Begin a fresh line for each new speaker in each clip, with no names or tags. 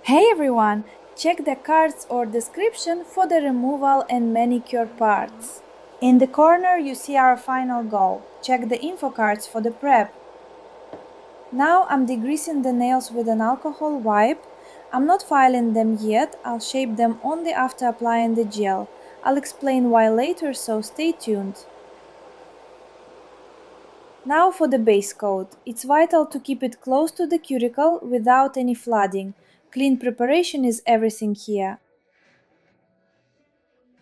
Hey everyone! Check the cards or description for the removal and manicure parts. In the corner you see our final goal. Check the info cards for the prep. Now I'm degreasing the nails with an alcohol wipe. I'm not filing them yet, I'll shape them only after applying the gel. I'll explain why later, so stay tuned. Now for the base coat. It's vital to keep it close to the cuticle without any flooding. Clean preparation is everything here.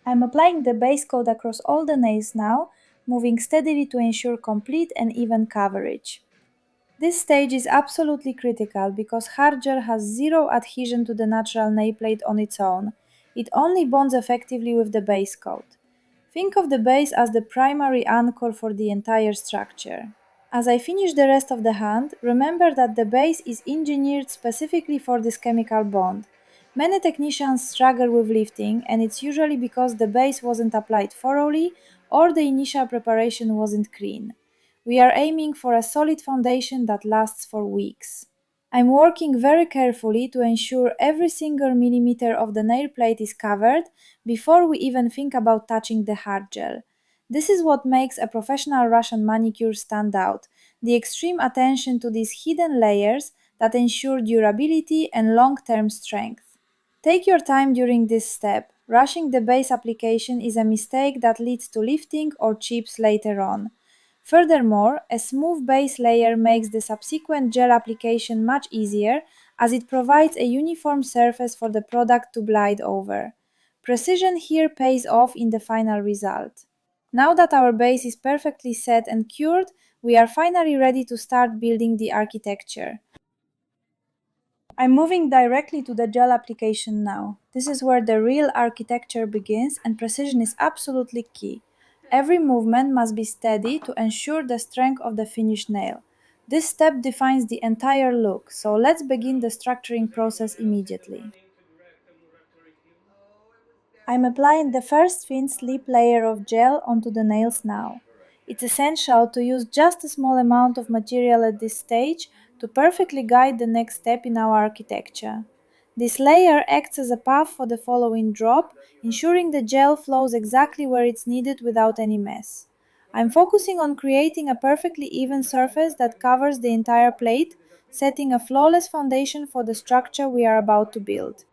I'm applying the base coat across all the nails now, moving steadily to ensure complete and even coverage. This stage is absolutely critical because hard gel has zero adhesion to the natural nail plate on its own. It only bonds effectively with the base coat. Think of the base as the primary anchor for the entire structure. As I finish the rest of the hand, remember that the base is engineered specifically for this chemical bond. Many technicians struggle with lifting, and it's usually because the base wasn't applied thoroughly or the initial preparation wasn't clean. We are aiming for a solid foundation that lasts for weeks. I'm working very carefully to ensure every single millimeter of the nail plate is covered before we even think about touching the hard gel. This is what makes a professional Russian manicure stand out, the extreme attention to these hidden layers that ensure durability and long-term strength. Take your time during this step. Rushing the base application is a mistake that leads to lifting or chips later on. Furthermore, a smooth base layer makes the subsequent gel application much easier as it provides a uniform surface for the product to glide over. Precision here pays off in the final result. Now that our base is perfectly set and cured, we are finally ready to start building the architecture. I'm moving directly to the gel application now. This is where the real architecture begins, and precision is absolutely key. Every movement must be steady to ensure the strength of the finished nail. This step defines the entire look, so let's begin the structuring process immediately. I'm applying the first thin slip layer of gel onto the nails now. It's essential to use just a small amount of material at this stage to perfectly guide the next step in our architecture. This layer acts as a path for the following drop, ensuring the gel flows exactly where it's needed without any mess. I'm focusing on creating a perfectly even surface that covers the entire plate, setting a flawless foundation for the structure we are about to build.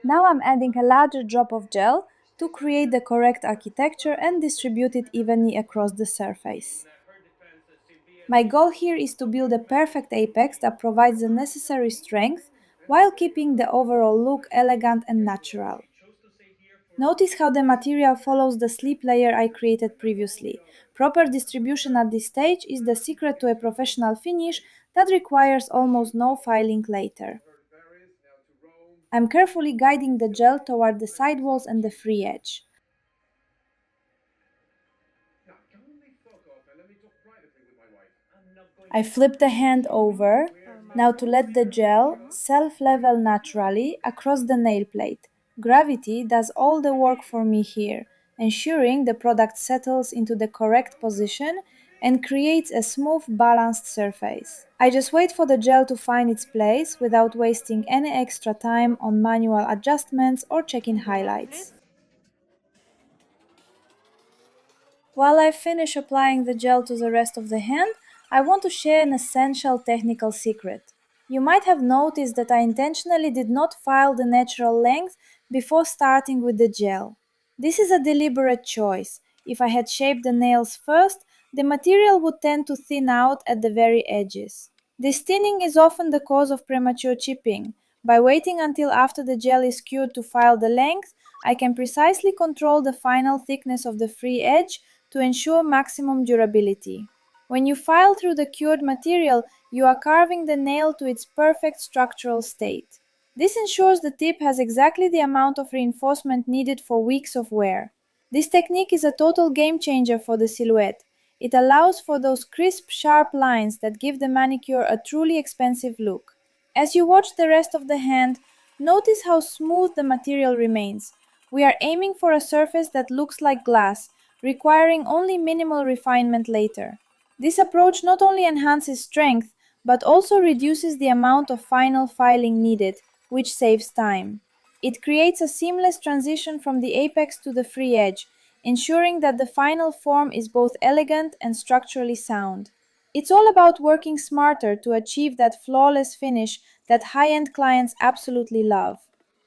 Now I'm adding a larger drop of gel to create the correct architecture and distribute it evenly across the surface. My goal here is to build a perfect apex that provides the necessary strength while keeping the overall look elegant and natural. Notice how the material follows the slip layer I created previously. Proper distribution at this stage is the secret to a professional finish that requires almost no filing later. I'm carefully guiding the gel toward the sidewalls and the free edge. I flip the hand over, now to let the gel self-level naturally across the nail plate. Gravity does all the work for me here, ensuring the product settles into the correct position and creates a smooth, balanced surface. I just wait for the gel to find its place without wasting any extra time on manual adjustments or checking highlights. While I finish applying the gel to the rest of the hand, I want to share an essential technical secret. You might have noticed that I intentionally did not file the natural length before starting with the gel. This is a deliberate choice. If I had shaped the nails first, the material would tend to thin out at the very edges. This thinning is often the cause of premature chipping. By waiting until after the gel is cured to file the length, I can precisely control the final thickness of the free edge to ensure maximum durability. When you file through the cured material, you are carving the nail to its perfect structural state. This ensures the tip has exactly the amount of reinforcement needed for weeks of wear. This technique is a total game changer for the silhouette. It allows for those crisp, sharp lines that give the manicure a truly expensive look. As you watch the rest of the hand, notice how smooth the material remains. We are aiming for a surface that looks like glass, requiring only minimal refinement later. This approach not only enhances strength, but also reduces the amount of final filing needed, which saves time. It creates a seamless transition from the apex to the free edge, ensuring that the final form is both elegant and structurally sound. It's all about working smarter to achieve that flawless finish that high-end clients absolutely love.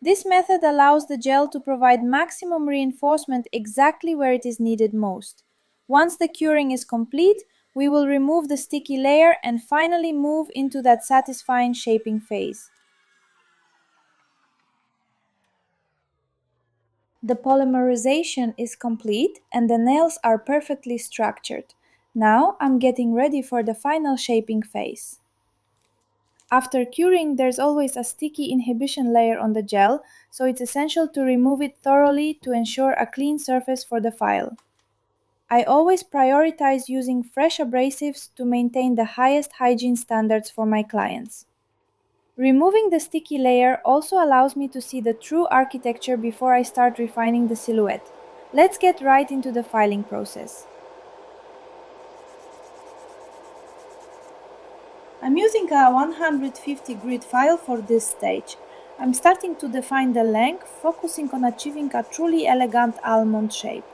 This method allows the gel to provide maximum reinforcement exactly where it is needed most. Once the curing is complete, we will remove the sticky layer and finally move into that satisfying shaping phase. The polymerization is complete and the nails are perfectly structured. Now I'm getting ready for the final shaping phase. After curing, there's always a sticky inhibition layer on the gel, so it's essential to remove it thoroughly to ensure a clean surface for the file. I always prioritize using fresh abrasives to maintain the highest hygiene standards for my clients. Removing the sticky layer also allows me to see the true architecture before I start refining the silhouette. Let's get right into the filing process. I'm using a 150 grit file for this stage. I'm starting to define the length, focusing on achieving a truly elegant almond shape.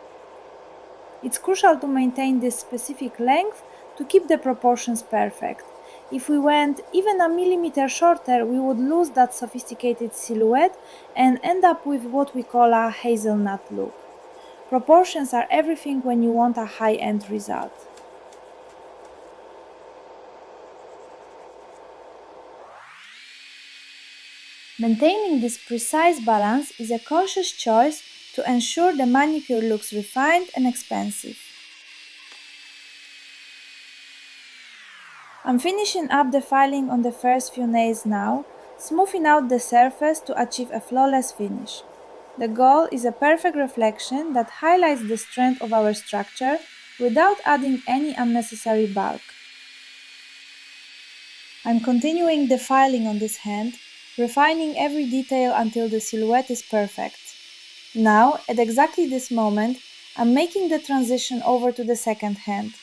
It's crucial to maintain this specific length to keep the proportions perfect. If we went even a millimeter shorter, we would lose that sophisticated silhouette and end up with what we call a hazelnut look. Proportions are everything when you want a high-end result. Maintaining this precise balance is a conscious choice to ensure the manicure looks refined and expensive. I'm finishing up the filing on the first few nails now, smoothing out the surface to achieve a flawless finish. The goal is a perfect reflection that highlights the strength of our structure without adding any unnecessary bulk. I'm continuing the filing on this hand, refining every detail until the silhouette is perfect. Now, at exactly this moment, I'm making the transition over to the second hand.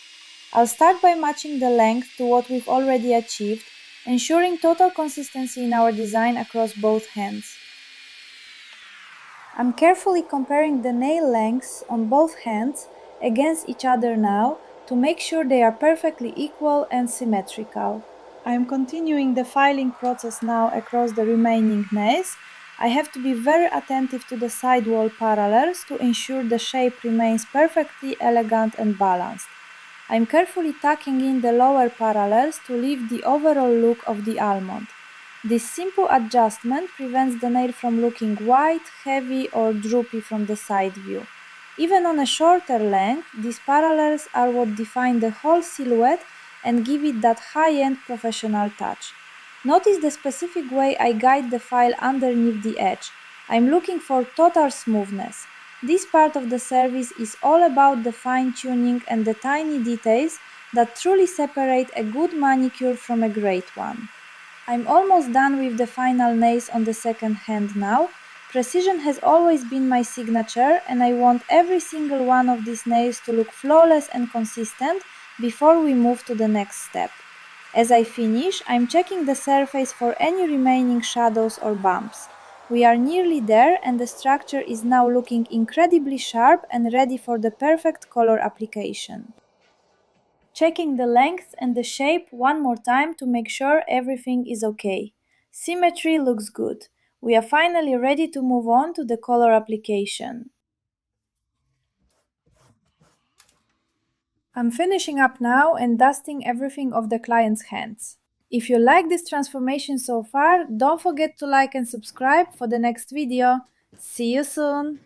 I'll start by matching the length to what we've already achieved, ensuring total consistency in our design across both hands. I'm carefully comparing the nail lengths on both hands against each other now to make sure they are perfectly equal and symmetrical. I am continuing the filing process now across the remaining nails. I have to be very attentive to the side wall parallels to ensure the shape remains perfectly elegant and balanced. I am carefully tucking in the lower parallels to leave the overall look of the almond. This simple adjustment prevents the nail from looking wide, heavy or droopy from the side view. Even on a shorter length, these parallels are what define the whole silhouette and give it that high-end professional touch. Notice the specific way I guide the file underneath the edge. I'm looking for total smoothness. This part of the service is all about the fine-tuning and the tiny details that truly separate a good manicure from a great one. I'm almost done with the final nails on the second hand now. Precision has always been my signature and I want every single one of these nails to look flawless and consistent before we move to the next step. As I finish, I'm checking the surface for any remaining shadows or bumps. We are nearly there and the structure is now looking incredibly sharp and ready for the perfect color application. Checking the length and the shape one more time to make sure everything is okay. Symmetry looks good. We are finally ready to move on to the color application. I'm finishing up now and dusting everything off the client's hands. If you like this transformation so far, don't forget to like and subscribe for the next video. See you soon!